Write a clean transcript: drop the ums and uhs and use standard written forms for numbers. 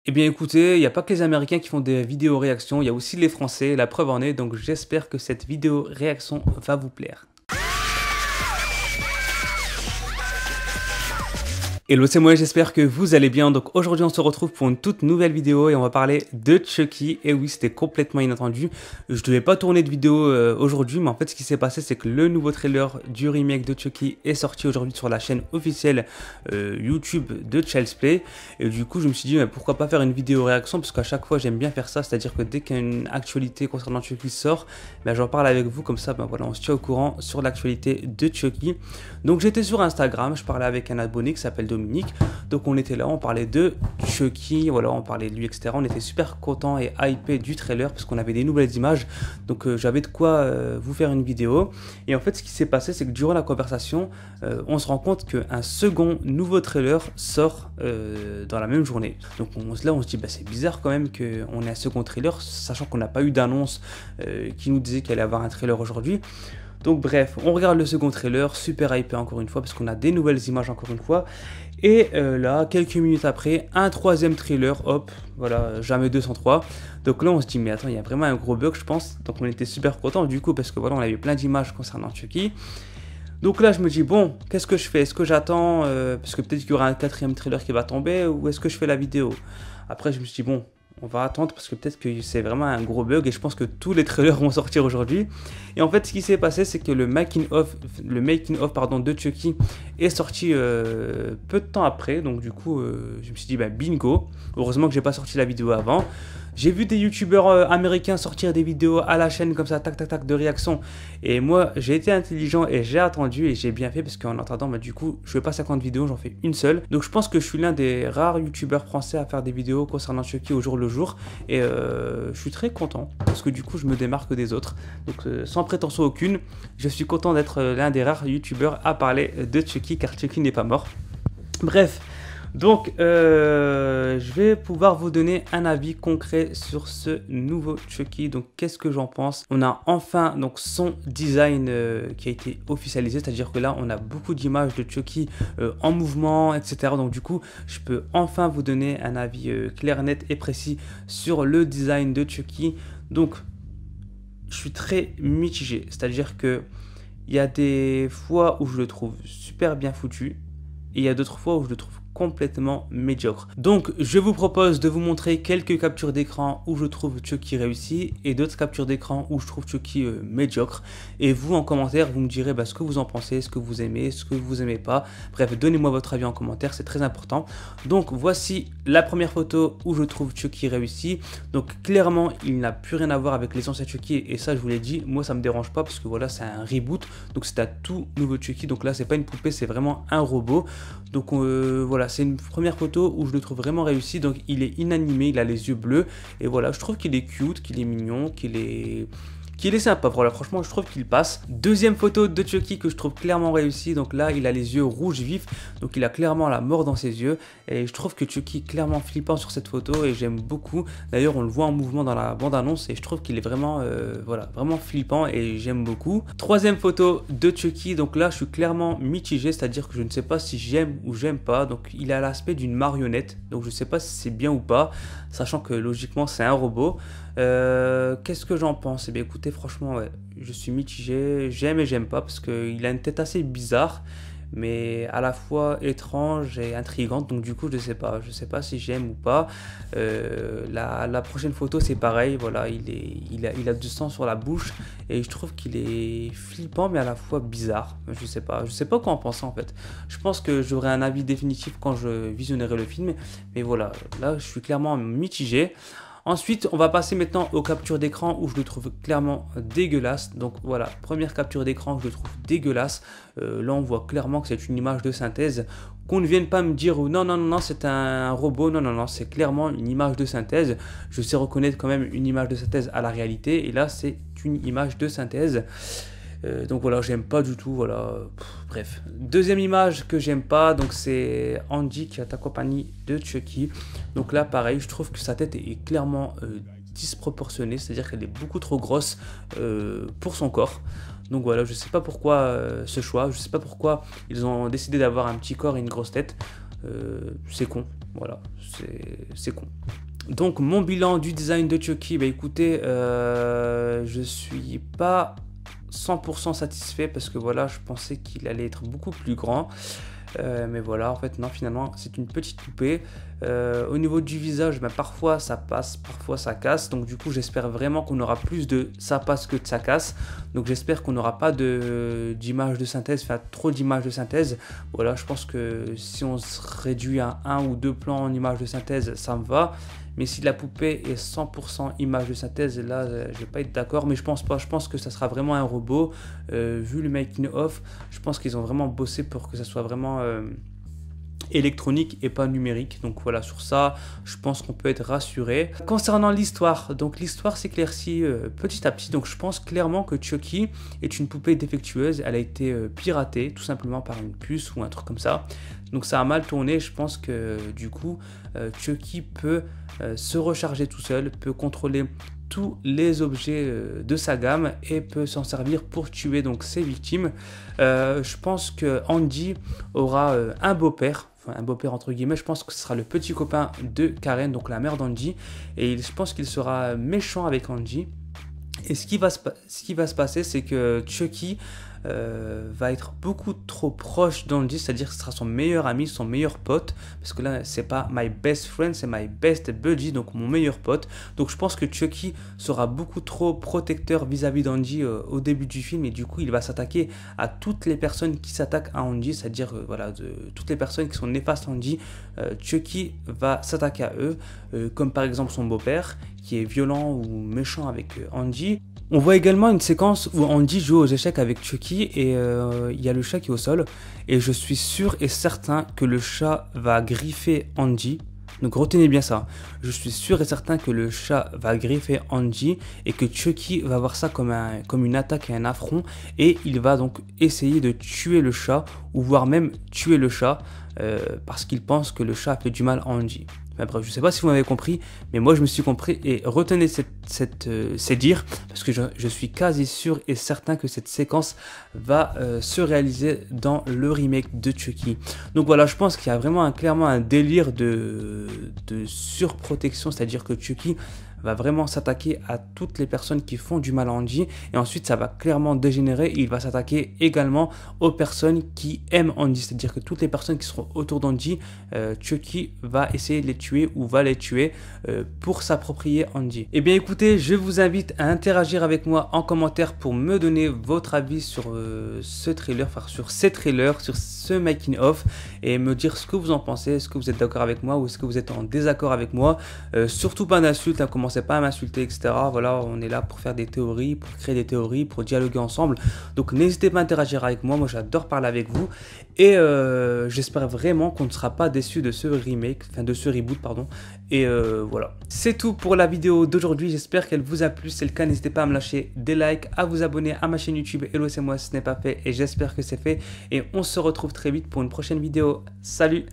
Eh bien écoutez, il n'y a pas que les Américains qui font des vidéos réactions, il y a aussi les Français, la preuve en est, donc j'espère que cette vidéo réaction va vous plaire. Hello, c'est moi, j'espère que vous allez bien. Donc aujourd'hui on se retrouve pour une toute nouvelle vidéo et on va parler de Chucky. Et oui, c'était complètement inattendu. Je devais pas tourner de vidéo aujourd'hui, mais en fait ce qui s'est passé c'est que le nouveau trailer du remake de Chucky est sorti aujourd'hui sur la chaîne officielle YouTube de Child's Play. Et du coup je me suis dit mais pourquoi pas faire une vidéo réaction, parce qu'à chaque fois j'aime bien faire ça, c'est à dire que dès qu'il y a une actualité concernant Chucky sort, ben, j'en parle avec vous, comme ça ben, voilà, on se tient au courant sur l'actualité de Chucky. Donc j'étais sur Instagram, je parlais avec un abonné qui s'appelle Dominique, donc on était là, on parlait de Chucky, voilà, on parlait de lui, etc. On était super content et hypé du trailer parce qu'on avait des nouvelles images, donc j'avais de quoi vous faire une vidéo. Et en fait, ce qui s'est passé, c'est que durant la conversation, on se rend compte qu'un second nouveau trailer sort dans la même journée. Donc là, on se dit, bah, c'est bizarre quand même qu'on ait un second trailer, sachant qu'on n'a pas eu d'annonce qui nous disait qu'il allait avoir un trailer aujourd'hui. Donc bref, on regarde le second trailer, super hypé encore une fois, parce qu'on a des nouvelles images encore une fois. Et là, quelques minutes après, un troisième trailer, hop, voilà, jamais 203. Donc là, on se dit, mais attends, il y a vraiment un gros bug, je pense. Donc on était super contents du coup, parce que voilà, on avait plein d'images concernant Chucky. Donc là, je me dis, bon, qu'est-ce que je fais? Est-ce que j'attends, parce que peut-être qu'il y aura un quatrième trailer qui va tomber, ou est-ce que je fais la vidéo? Après, je me suis dit, bon, on va attendre parce que peut-être que c'est vraiment un gros bug et je pense que tous les trailers vont sortir aujourd'hui. Et en fait, ce qui s'est passé, c'est que le making of de Chucky est sorti peu de temps après. Donc du coup, je me suis dit, bah, bingo. Heureusement que j'ai pas sorti la vidéo avant. J'ai vu des youtubeurs américains sortir des vidéos à la chaîne comme ça, tac tac tac, de réaction. Et moi, j'ai été intelligent et j'ai attendu et j'ai bien fait, parce qu'en attendant, bah, du coup, je fais pas 50 vidéos, j'en fais une seule. Donc je pense que je suis l'un des rares youtubeurs français à faire des vidéos concernant Chucky au jour le jour. Et je suis très content parce que du coup, je me démarque des autres. Donc sans prétention aucune, je suis content d'être l'un des rares youtubeurs à parler de Chucky, car Chucky n'est pas mort. Bref. Donc, je vais pouvoir vous donner un avis concret sur ce nouveau Chucky. Donc, qu'est-ce que j'en pense? On a enfin donc son design qui a été officialisé, c'est-à-dire que là, on a beaucoup d'images de Chucky en mouvement, etc. Donc, du coup, je peux enfin vous donner un avis clair, net et précis sur le design de Chucky. Donc, je suis très mitigé, c'est-à-dire que il y a des fois où je le trouve super bien foutu et il y a d'autres fois où je le trouve complètement médiocre. Donc je vous propose de vous montrer quelques captures d'écran où je trouve Chucky réussi et d'autres captures d'écran où je trouve Chucky médiocre. Et vous en commentaire, vous me direz ce que vous en pensez, ce que vous aimez, ce que vous aimez pas. Bref, donnez-moi votre avis en commentaire, c'est très important. Donc voici la première photo où je trouve Chucky réussi. Donc clairement, il n'a plus rien à voir avec les anciens Chucky, et ça je vous l'ai dit, moi ça me dérange pas parce que voilà, c'est un reboot. Donc c'est un tout nouveau Chucky. Donc là, c'est pas une poupée, c'est vraiment un robot. Donc voilà, c'est une première photo où je le trouve vraiment réussi. Donc il est inanimé, il a les yeux bleus. Et voilà, je trouve qu'il est cute, qu'il est mignon, qu'il est sympa. Voilà, franchement, je trouve qu'il passe. Deuxième photo de Chucky que je trouve clairement réussi. Donc là, il a les yeux rouges vifs. Donc il a clairement la mort dans ses yeux. Et je trouve que Chucky est clairement flippant sur cette photo et j'aime beaucoup. D'ailleurs, on le voit en mouvement dans la bande-annonce et je trouve qu'il est vraiment, voilà, vraiment flippant et j'aime beaucoup. Troisième photo de Chucky. Donc là, je suis clairement mitigé, c'est-à-dire que je ne sais pas si j'aime ou j'aime pas. Donc il a l'aspect d'une marionnette. Donc je ne sais pas si c'est bien ou pas, sachant que logiquement, c'est un robot. Qu'est-ce que j'en pense? Eh bien écoutez, franchement, ouais, je suis mitigé, j'aime et j'aime pas parce qu'il a une tête assez bizarre, mais à la fois étrange et intrigante. Donc du coup, je sais pas si j'aime ou pas. La prochaine photo, c'est pareil, voilà, il a du sang sur la bouche et je trouve qu'il est flippant mais à la fois bizarre. Je sais pas quoi en penser en fait. Je pense que j'aurai un avis définitif quand je visionnerai le film, mais voilà, là je suis clairement mitigé. Ensuite, on va passer maintenant aux captures d'écran où je le trouve clairement dégueulasse. Donc voilà, première capture d'écran, je le trouve dégueulasse. Là, on voit clairement que c'est une image de synthèse. Qu'on ne vienne pas me dire non, non, non, non, c'est un robot. Non, non, non, c'est clairement une image de synthèse. Je sais reconnaître quand même une image de synthèse à la réalité. Et là, c'est une image de synthèse. Donc voilà, j'aime pas du tout, voilà, bref. Deuxième image que j'aime pas, donc c'est Andy qui est accompagné de Chucky. Donc là, pareil, je trouve que sa tête est clairement disproportionnée, c'est-à-dire qu'elle est beaucoup trop grosse pour son corps. Donc voilà, je sais pas pourquoi ce choix, je sais pas pourquoi ils ont décidé d'avoir un petit corps et une grosse tête. C'est con. Voilà, c'est con. Donc mon bilan du design de Chucky, bah écoutez, je suis pas 100% satisfait parce que voilà, je pensais qu'il allait être beaucoup plus grand. Mais voilà, en fait non, finalement c'est une petite poupée. Au niveau du visage, bah, parfois ça passe, parfois ça casse. Donc du coup j'espère vraiment qu'on aura plus de ça passe que de ça casse. Donc j'espère qu'on n'aura pas d'image de synthèse, enfin trop d'images de synthèse. Voilà, je pense que si on se réduit à 1 ou 2 plans en image de synthèse, ça me va. Mais si la poupée est 100% image de synthèse, là, je vais pas être d'accord. Mais je pense pas. Je pense que ça sera vraiment un robot. Vu le making of, je pense qu'ils ont vraiment bossé pour que ça soit vraiment électronique et pas numérique. Donc voilà, sur ça, je pense qu'on peut être rassuré. Concernant l'histoire, donc l'histoire s'éclaircit petit à petit. Donc je pense clairement que Chucky est une poupée défectueuse. Elle a été piratée tout simplement par une puce ou un truc comme ça. Donc ça a mal tourné. Je pense que du coup, Chucky peut se recharger tout seul, peut contrôler tous les objets de sa gamme et peut s'en servir pour tuer donc ses victimes. Je pense que Andy aura un beau-père, enfin un beau-père entre guillemets. Je pense que ce sera le petit copain de Karen, donc la mère d'Andy, et je pense qu'il sera méchant avec Andy. Et ce qui va se passer, c'est que Chucky va être beaucoup trop proche d'Andy, c'est-à-dire que ce sera son meilleur ami, son meilleur pote, parce que là c'est pas my best friend, c'est my best buddy, donc mon meilleur pote. Donc je pense que Chucky sera beaucoup trop protecteur vis-à-vis d'Andy au début du film, et du coup il va s'attaquer à toutes les personnes qui s'attaquent à Andy, c'est-à-dire voilà, toutes les personnes qui sont néfastes à Andy. Chucky va s'attaquer à eux, comme par exemple son beau-père qui est violent ou méchant avec Andy. On voit également une séquence où Andy joue aux échecs avec Chucky et il y a le chat qui est au sol. Et je suis sûr et certain que le chat va griffer Andy. Donc retenez bien ça. Je suis sûr et certain que le chat va griffer Andy et que Chucky va voir ça comme une attaque et un affront. Et il va donc essayer de tuer le chat ou voire même tuer le chat parce qu'il pense que le chat a fait du mal à Andy. Enfin, bref, je ne sais pas si vous m'avez compris, mais moi je me suis compris et retenez ces dires parce que je suis quasi sûr et certain que cette séquence va se réaliser dans le remake de Chucky. Donc voilà, je pense qu'il y a vraiment clairement un délire de surprotection, c'est-à-dire que Chucky va vraiment s'attaquer à toutes les personnes qui font du mal à Andy et ensuite ça va clairement dégénérer et il va s'attaquer également aux personnes qui aiment Andy, c'est-à-dire que toutes les personnes qui seront autour d'Andy, Chucky va essayer de les tuer ou va les tuer pour s'approprier Andy. Et bien écoutez, je vous invite à interagir avec moi en commentaire pour me donner votre avis sur ce trailer, enfin sur ces trailers, sur ce making of et me dire ce que vous en pensez, est-ce que vous êtes d'accord avec moi ou est-ce que vous êtes en désaccord avec moi. Surtout pas d'insultes, hein, commencez pas à m'insulter, etc. Voilà, on est là pour faire des théories, pour créer des théories, pour dialoguer ensemble. Donc n'hésitez pas à interagir avec moi j'adore parler avec vous. Et j'espère vraiment qu'on ne sera pas déçu de ce remake, enfin de ce reboot, pardon. Et voilà. C'est tout pour la vidéo d'aujourd'hui, j'espère qu'elle vous a plu. Si c'est le cas, n'hésitez pas à me lâcher des likes, à vous abonner à ma chaîne YouTube Hello c'est moi si ce n'est pas fait. Et j'espère que c'est fait. Et on se retrouve très vite pour une prochaine vidéo. Salut!